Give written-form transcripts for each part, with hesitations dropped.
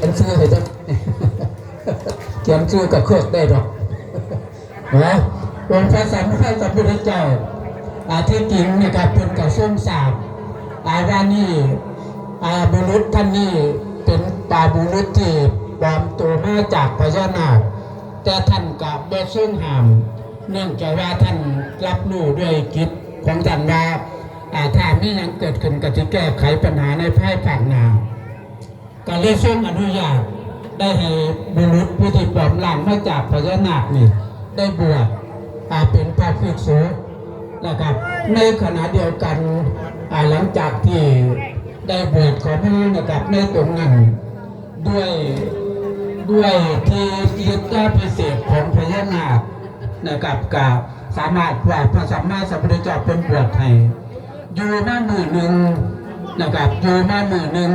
ขียนชื่อให้จะเขียนชื่อกับเครื่องได้หรอกนะองค์พระสัมมาสัมพุทธเจ้าที่จริงนะครับเป็นกระทรวงศาสตร์ว่านี่บุรุษท่านนี้เป็นบุรุษที่ปลอมตัวมาจากพญานาคแต่ท่านกับบ่ทรงห้ามเนื่องจากว่าท่านรับรู้ด้วยจิตของท่านว่าถ้ามีอย่างเกิดขึ้นก็จะแก้ไขปัญหาในภายภาคหน้าก็เลยทรงอนุญาตได้ให้บุรุษผู้ที่ปลอมร่างมาจากพญานาคนี่ได้บวชเป็นพระภิกษุนะครับในขณะเดียวกันหลังจากที่ได้บวชขอพระนะครับในตรงนั้นด้วยที่ฤทธิ์พิเศษของพญานาคนะครับกับสามารถว่าพระสัมมาสัมพุทธเจ้าเป็นบวชให้อยู่มามือหนึ่งนะครับอยู่มามือหนึ่ง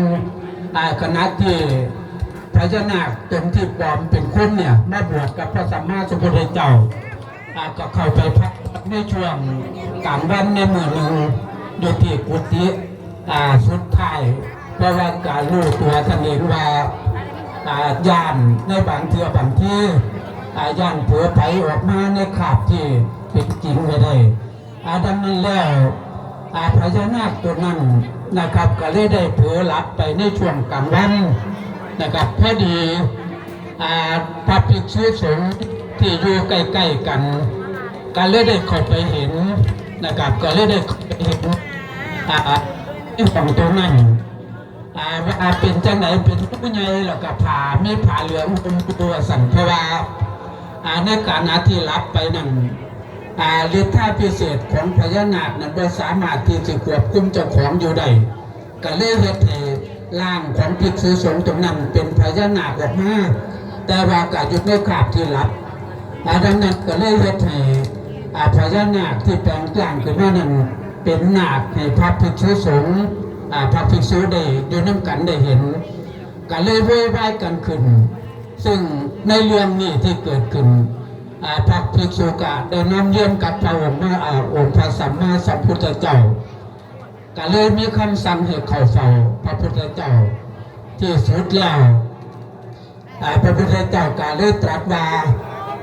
ขณะที่พญานาคตนที่ปลอมเป็นคนเนี่ยมาบวชกับพระสัมมาสัมพุทธเจ้าก็เข้าไปพักในช่วงกลางวันในมือหนึ่งอยู่ที่กุฏิสุดท้ายเพราะว่าการรู้ตัวท่านเองว่าย่านในบางเทือบางที่ย่านเผือไผออกมาในขาบที่เป็นจริงไม่ได้ดังนั้นแล้วพญานาคตัวนั้นนะครับก็เลยได้เผือหลับไปในช่วงกลางวันนะครับพอดีพระภิกษุสงฆ์ที่อยู่ใกล้ๆกันก็เลยได้เข้าไปเห็นนะครับก็เลยได้เข้าไปเห็นของตัวนั้นเป็นจังไหนเป็นผู้ใหญ่แล้วก็ผ่าไม่ผ่าเหลืองเป็นตัวสันเพราะว่าในการที่รับไปนั้นฤทธิ์พิเศษของพญานาคนั้นไม่สามารถที่จะควบคุมเจ้าของอยู่ได้ก็เลยเหตุให้ร่างของภิกษุสงฆ์ตรงนั้นเป็นพญานาคออกมาแต่ว่าการยุดในขาบที่รับดังนั้นก็เลยเหตุให้พญานาคที่แปลงกลางขึ้นมานั้นเป็นนาคให้พระภิกษุสงฆ์พระภิกษุได้ดูน้ำกันได้เห็นก็เลยโวยวายกันขึ้นซึ่งในเรื่องนี้ที่เกิดขึ้นพระภิกษุก็ได้นำเยี่ยมกับพระองค์องค์พระสัมมาสัมพุทธเจ้าก็เลยมีคำสั่งให้เข้าเฝ้าพระพุทธเจ้าที่สุดแล้วพระพุทธเจ้าก็เลยตรัสว่า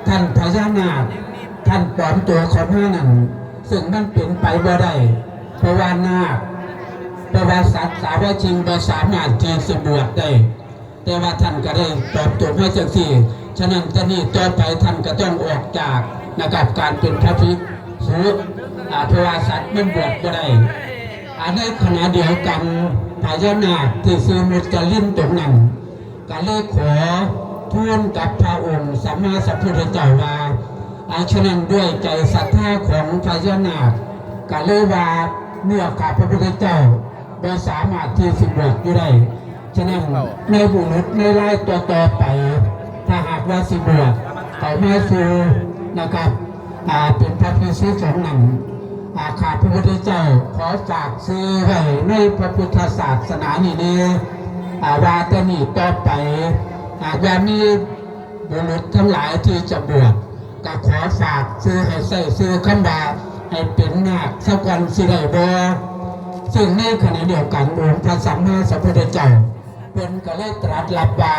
ท่านพญานาคท่านปลอมตัวของพระนั้นซึ่งมันเป็นไปบ่ได้เพราะว่านาคประวัติศาสตร์สาวชิงบ่สามารถที่จะบวชได้แต่ว่าท่านก็ได้ปลอมตัวมาจากที่ฉะนั้นจะนี่ต่อไปท่านก็ต้องออกจากนะครับการเป็นพระภิกษุเพราะว่าสัตว์มันบวชบ่ได้ในขณะเดียวกันพญานาคที่ซื้อมุจลินตรงนั้นก็เลยขอทูลกับพระองค์สัมมาสัมพุทธเจ้าว่าฉะนั้นด้วยใจศรัทธาของพญานาคก็เลยว่าเมื่อข้าพระพุทธเจ้าไม่สามารถที่จะบวชอยู่ได้ฉะนั้นในบุรุษในไล่ตัวต่อไปถ้าหากว่าสิบวชเขามาสู่นะครับเป็นพระภิกษุสงฆ์นั้นข้าพระพุทธเจ้าขอฝากซื้อไว้ในพระพุทธศาสนานี้ว่าแต่นี้ต่อไปอย่ามีบุรุษทั้งหลายที่จะบวชก็ขอฝากซื้อให้ใส่ซื้อขันบาให้เป็นนาคสักวันสิได้บ่ซึ่งในขณะเดียวกันองค์พระสัมมาสัมพุทธเจ้าเป็นก็เลยตรัสรับว่า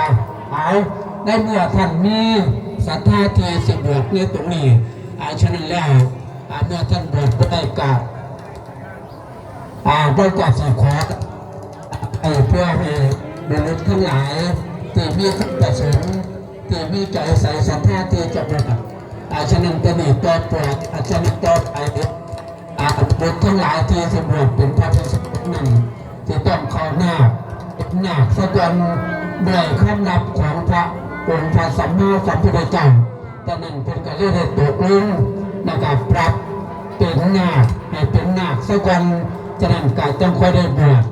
ในเมื่อท่านมีศรัทธาที่สิบวชในตรงนี้ฉะนั้นแล้วเมื่อท่านบวชได้กับได้กับสิขอเพื่อให้บุรุษทั้งหลายที่มีขันประสงค์ที่มีใจใส่ศรัทธาที่จะบวชฉะนั้นจะมีตัวปวดฉะนั้นตัวไปบุตรทั้งหลายที่สมบูรณ์เป็นพระภิกษุนั้นที่ต้องเข้าหน้าสักวันด้วยคำนับของพระองค์พระสัมมาสัมพุทธเจ้าแต่นั้นเป็นการเรียกตกลงนะครับปรับเป็นนาคให้เป็นนาคสักวันฉะนั้นการต้องค่อยได้บวช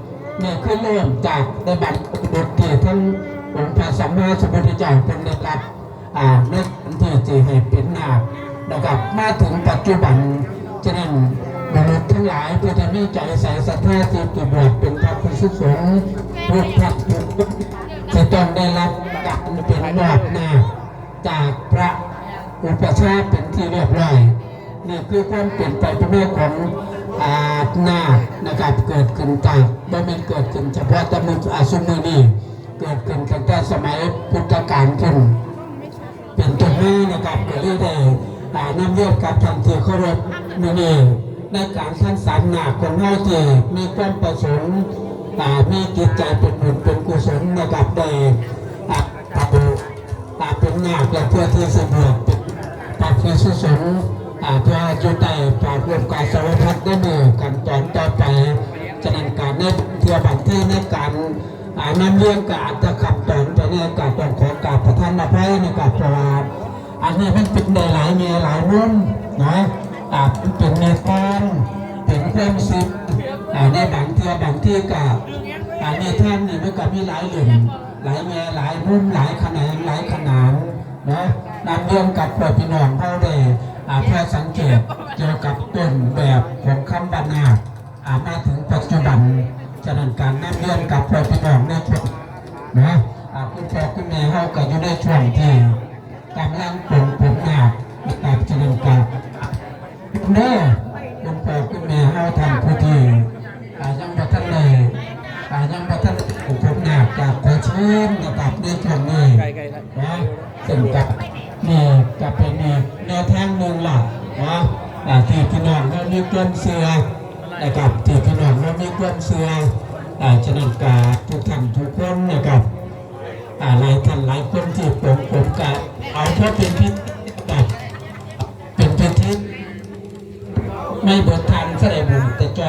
นี่คือเริ่มจากได้บัตรบุตรที่ทั้งองค์พระสัมมาสัมพุทธเจ้าเป็นได้รับในที่จะให้เป็นนาคนะครับมาถึงปัจจุบันฉะนั้นมนุษย์ทั้งหลายเพื่อจะมีใจใส่ศรัทธาที่จะบวชเป็นพระภิกษุสงฆ์ทุกท่านจะต้องได้รับการเป็นมอบหน้าจากพระอุปชาเป็นที่เรียบร้อยนี่คือความเปลี่ยนไปเป็นของนาคนะครับเกิดขึ้นจากบ่เป็นเกิดขึ้นเฉพาะแต่มืออาสุมือนี่ เกิดขึ้นตั้งแต่สมัยพุทธกาลขึ้นเป็นต้นมานะครับก็เรียกได้นำเรียกกับทันทีเคารพมือนี้ในการสร้างสรรค์หนักของเฮาที่มีความประสงค์มีจิตใจเป็นบุญเป็นกุศลนะครับได้เป็นหนักและเพื่อที่จะบวชปรับพิสุสงเพื่อจุดใดปราบรวมการสารพัดได้มือกันตอนต่อไปฉะนั้นการในเที่ยวบางที่ในการนำเรื่องการอาจจะขับตอนไปในการต้องขอการประทานอภัยในการประวัติอันนี้มันเป็นในหลายเมียหลายมุมนะเป็นในกองเป็นเพิ่มซิปในบางเที่ยวบางที่กับในท่านนี่มันก็มีหลายหลุมหลายเมียหลายมุมหลายขนาดหลายขนาดนะนำเรื่องกับพวกพี่น้องเขาได้เพื่อสังเกตเกี่ยวกับต้นแบบของคำบรรณามาถึงปัจจุบันฉะนั้นการนำเรื่องกับพวกพี่น้องในช่วงนะคุณพ่อคุณแม่เขาก็อยู่ในช่วงที่กำลังปลูกหนักแบบฉะนั้นกับเด้อคุณพ่อคุณแม่เขาทำพิธียังบัทันเลยยังบัทันปลูกหนักจากขอเชิญนะครับในช่วงนี้นะซึ่งกับนี่จะเป็นแนวทางหนึ่งหลักนะที่พี่น้องเขามีความเชื่อนะครับที่พี่น้องเขามีความเชื่อฉะนั้นกับทุกท่านทุกคนนะครับหลายท่านหลายคนที่ผมกับเอาเพราะเป็นพิษกับเป็นพิษไม่บททานแสดงบุญแต่ใจ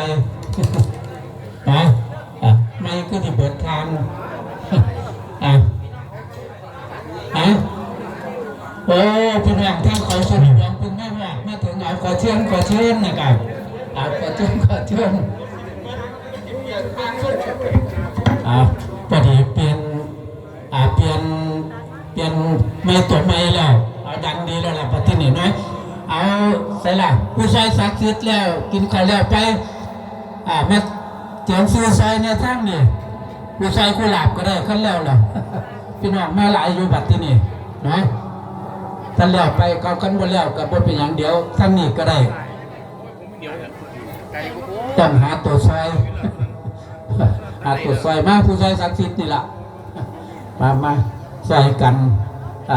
นะไม่ก็ที่บททานโอ้พี่น้องท่านเขาสนิทยังเป็นแม่ว่ามาถึงเอาขอเชิญนะครับขอเชิญพอดีเปลี่ยนไม่ตัวไม่แล้วเอาดังดีแล้วล่ะปฏิทินน้อยเอาใส่ละผู้ชายสักดิ์สิทธิ์แล้วกินข้าวแล้วไปมาเจียมซื้อซอยเนี่ยทั้งนี่ผู้ชายกุหลาบก็ได้ขั้นแล้วล่ะพี่น้องมาหลายอยู่บัดที่นี่นะท่านแล้วไปเขากันบ่แล้วกับบทเป็นอย่างเดียวทั้งนี้ก็ได้ต้องหาตัวซอยมาผู้ชายศักดิ์สิทธิ์นี่ล่ะมาใส่กัน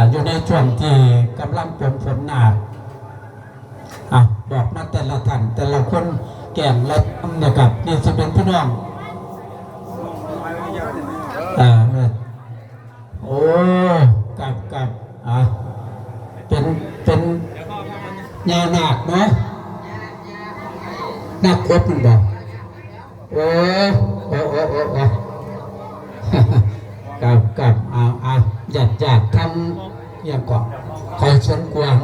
อยู่ในช่วงที่กำลังฝนหนาบอกมาแต่ละท่านแต่ละคนแก่งและนะครับนี่จะเป็นพี่น้องโอ้กับเป็นยาหนักเนาะนักครบมันบอกโอ้กับหยาดทำอย่างก่อนคอยชนกวาง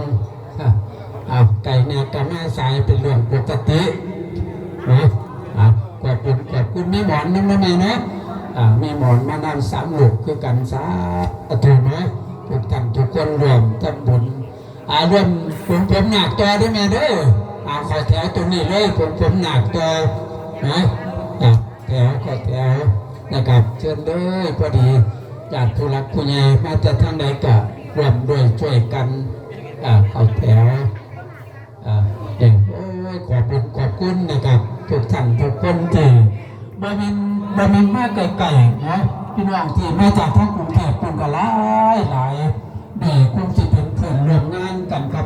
ไก่เนี่ยกับแม่สายเป็นเรื่องปกตินะขอบคุณแม่หมอนนั่นทำไมนะแม่หมอนมานำ3 ลูกคือกันสาธุนะทุกท่านทุกคนรวมทำบุญรวมผมหนักตัวได้ไหมเด้อขอแถวตรงนี้เลยผมหนักตัวนะแถวนะครับเชิญเลยพอดีญาติผู้รักผู้ใหญ่มาจากทางใดก็รวมด้วยช่วยกันเข้าแถวขอบคุณนะครับทุกท่านทุกคนที่บริเวณมาไกลๆนะพี่น้องที่มาจากทางกรุงเทพเป็นก็หลายเด็กคงจะเป็นเพื่อนร่วมงานกันครับ